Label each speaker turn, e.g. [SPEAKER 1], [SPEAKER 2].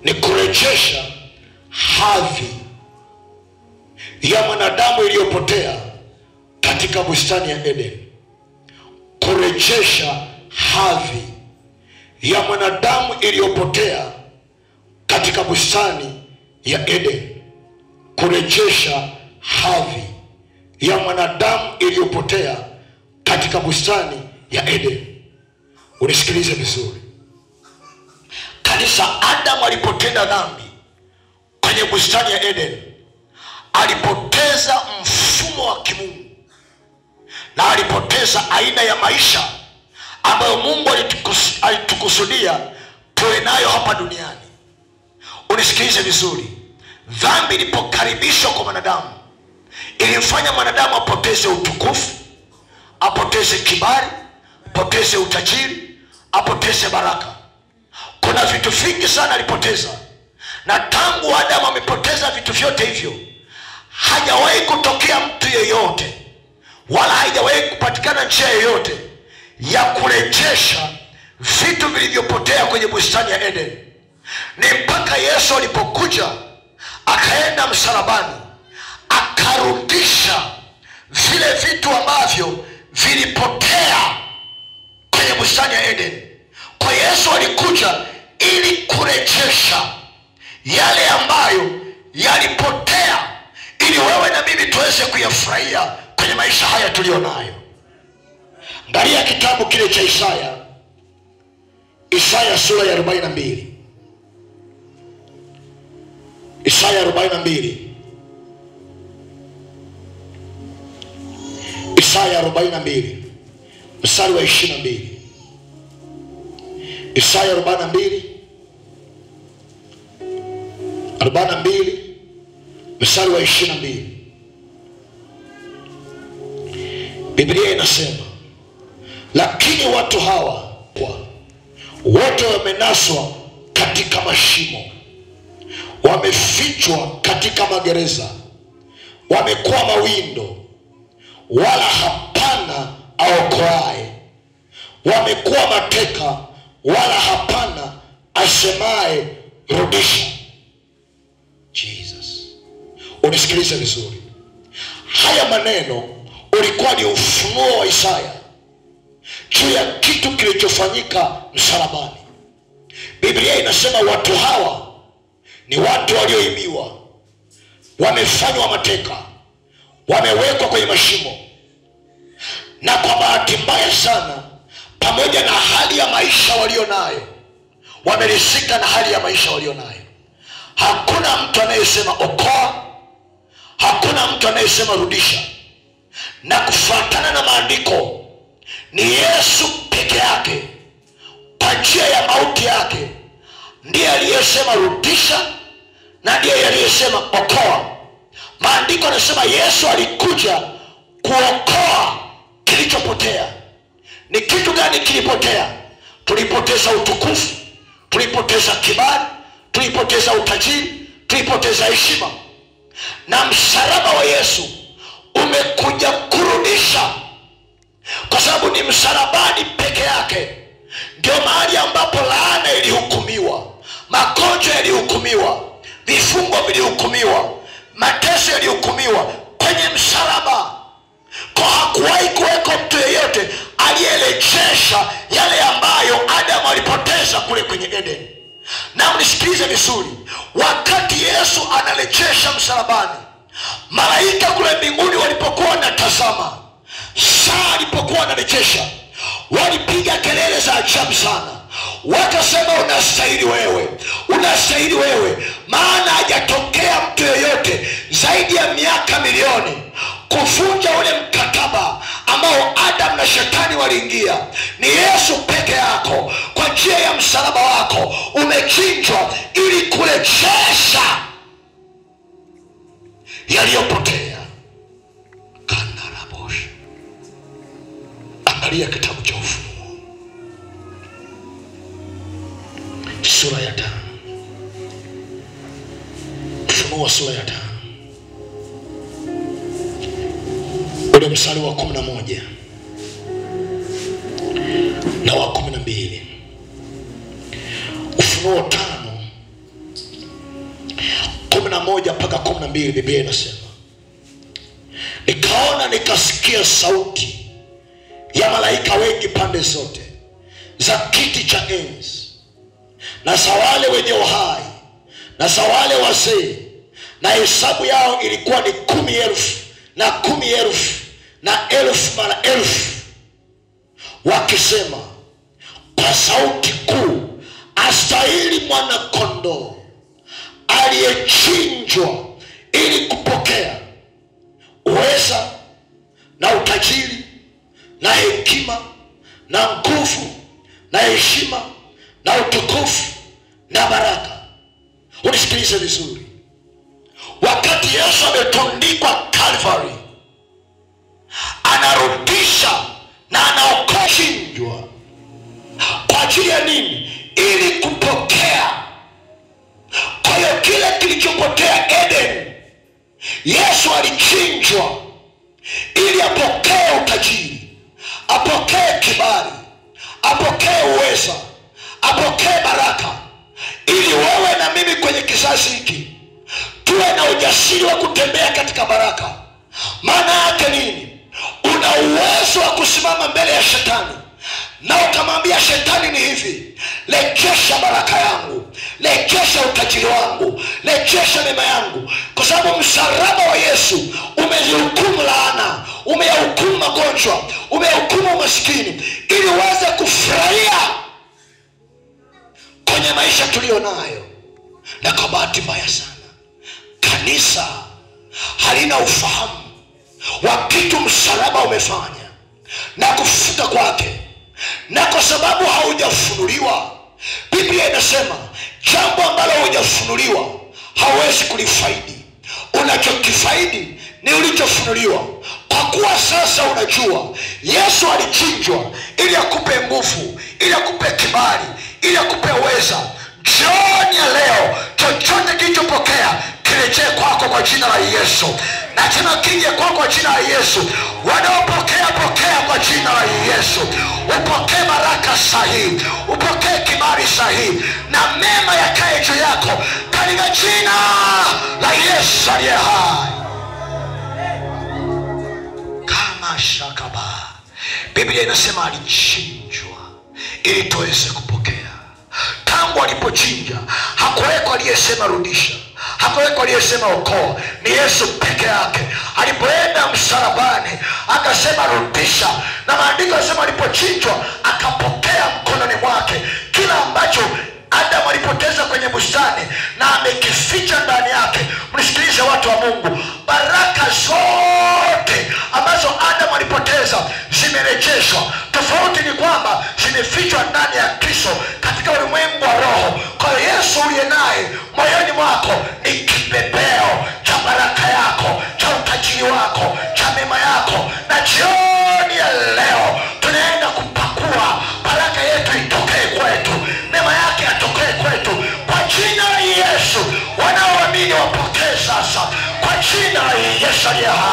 [SPEAKER 1] ni kurejesha hadhi ya mwanadamu iliyopotea katika bustani ya Eden. Kurejesha hadhi ya mwanadamu iliyopotea katika bustani ya Eden. Kurejesha hadhi ya mwanadamu iliyopotea katika bustani ya Eden. Unisikilize vizuri. Kanisa, Adamu alipotenda dhambi kwenye bustani ya Eden, alipoteza mfumo wa kimungu na alipoteza aina ya maisha ambayo Mungu alitukusudia tuwe nayo hapa duniani. Unisikilize vizuri. Dhambi ilipokaribishwa kwa mwanadamu, ilimfanya mwanadamu apoteze utukufu, apoteze kibali, apoteze utajiri, apoteze baraka. Kuna vitu vingi sana alipoteza, na tangu Adamu amepoteza vitu vyote hivyo, hajawahi kutokea mtu yeyote wala haijawahi kupatikana njia yoyote ya kurejesha vitu vilivyopotea kwenye bustani ya Eden. Ni mpaka Yesu alipokuja akaenda msalabani akarudisha vile vitu ambavyo vilipotea kwenye bustani ya Eden. Kwa Yesu alikuja ili kurejesha yale ambayo yalipotea, ili wewe na mimi tuweze kuyafurahia kwenye maisha haya tulionayo. Angalia kitabu kile cha Isaya sura ya 42. Isaya 42. Isaya 42 mstari wa 22. Isaya 42 mstari wa 22. Biblia inasema, lakini watu hawa wote wamenaswa katika mashimo, wamefichwa katika magereza, wamekuwa mawindo wala hapana aokoaye, wamekuwa mateka wala hapana asemaye rudisha. Jesus, unisikilize vizuri. Haya maneno ulikuwa ni ufunuo wa Isaya juu ya kitu kilichofanyika msalabani. Biblia inasema watu hawa ni watu walioibiwa, wamefanywa mateka, wamewekwa kwenye mashimo, na kwa bahati mbaya sana, pamoja na hali ya maisha walio nayo, wameridhika na hali ya maisha walio nayo. Hakuna mtu anayesema okoa, hakuna mtu anayesema rudisha. Na kufuatana na maandiko, ni Yesu peke yake kwa njia ya mauti yake ndiye aliyesema rudisha, na ndiye aliyesema okoa. Maandiko yanasema Yesu alikuja kuokoa kilichopotea. Ni kitu gani kilipotea? Tulipoteza utukufu, tulipoteza kibali, tulipoteza utajiri, tulipoteza heshima. Na msalaba wa Yesu umekuja kurudisha, kwa sababu ni msalabani peke yake ndio mahali ambapo laana ilihukumiwa, magonjwa yalihukumiwa, vifungo vilihukumiwa, mateso yalihukumiwa kwenye msalaba. Kwa hakuwahi kuweko mtu yeyote aliyerejesha yale ambayo Adamu alipoteza kule kwenye Eden. Na unisikilize vizuri, wakati Yesu anarejesha msalabani, malaika kule mbinguni walipokuwa wanatazama, saa alipokuwa anarejesha, walipiga kelele za ajabu sana. Wakasema, unastahili wewe, unastahili wewe, maana hajatokea mtu yeyote zaidi ya miaka milioni kuvunja ule mkataba ambao Adam na Shetani waliingia. Ni Yesu peke yako, kwa njia ya msalaba wako umechinjwa ili kurejesha yaliyopotea. Kanarabosh. Angalia kitabu cha Ufunuo sura ya 5. Ufunuo sura ya 5 ule mstari wa 11 na wa 12. Ufunuo 5 11 mpaka 12 Biblia inasema, nikaona nikasikia sauti ya malaika wengi pande zote za kiti cha enzi na za wale wenye uhai na za wale wazee, na hesabu yao ilikuwa ni 10,000 na 10,000 na 1,000 mara 1,000, wakisema kwa sauti kuu, astahili mwana kondoo aliyechinjwa ili kupokea uweza na utajiri na hekima na nguvu na heshima na utukufu na baraka. Unisikilize vizuri. Wakati Yesu ametundikwa Calvary, anarudisha na anaokoa chinjwa. Kwa ajili ya nini? Ili kupokea. Kwa hiyo kile kilichopotea Eden, Yesu alichinjwa ili apokee utajiri, apokee kibali, apokee uweza, apokee baraka, ili wewe na mimi kwenye kizazi hiki tuwe na ujasiri wa kutembea katika baraka. Maana yake nini? Una uwezo wa kusimama mbele ya shetani na ukamwambia shetani, ni hivi, rejesha baraka yangu, rejesha utajiri wangu, rejesha mema yangu. Kwa sababu msalaba wa Yesu umehukumu laana, umehukumu magonjwa, umehukumu umaskini, ili uweze kufurahia kwenye maisha tulio nayo. Na kwa bahati mbaya sana, kanisa halina ufahamu wa kitu msalaba umefanya na kufuta kwake. Na kwa sababu haujafunuliwa, Biblia inasema jambo ambalo hujafunuliwa hauwezi kulifaidi. Unachokifaidi ni ulichofunuliwa. Kwa kuwa sasa unajua Yesu alichinjwa ili akupe nguvu, ili akupe kibali, ili akupe uweza, jioni ya leo chochote kilichopokea kirejee kwako kwa jina la Yesu. Na tena kije kwako kwa jina la Yesu. Wanaopokea, pokea kwa jina la Yesu. Upokee baraka sahihi, upokee kibali sahihi, na mema yakae juu yako katika jina la Yesu aliye hai. Kama shakaba, Biblia inasema alichinjwa ili tuweze kupokea. Tangu alipochinja, hakuweko aliyesema rudisha, hakuweko aliyesema okoa. Ni Yesu peke yake. Alipoenda msalabani akasema rudisha, na maandiko yanasema alipochinjwa akapokea mkononi mwake kila ambacho Adamu alipoteza kwenye bustani na amekificha ndani yake. Mnisikilize watu wa Mungu, baraka zote ambazo Adamu alipoteza zimerejeshwa. Tofauti ni kwamba zimefichwa ndani ya Kristo katika ulimwengu wa roho. Kwa hiyo Yesu uliye naye moyoni mwako ni kipepeo cha baraka yako, cha utajiri wako, cha mema yako. Na jioni ya leo tunaenda kupakua baraka yetu itokee kwetu, mema yake atokee kwetu kwa jina la Yesu. Wanaoamini wapokee sasa kwa jina la Yesu aliye hai.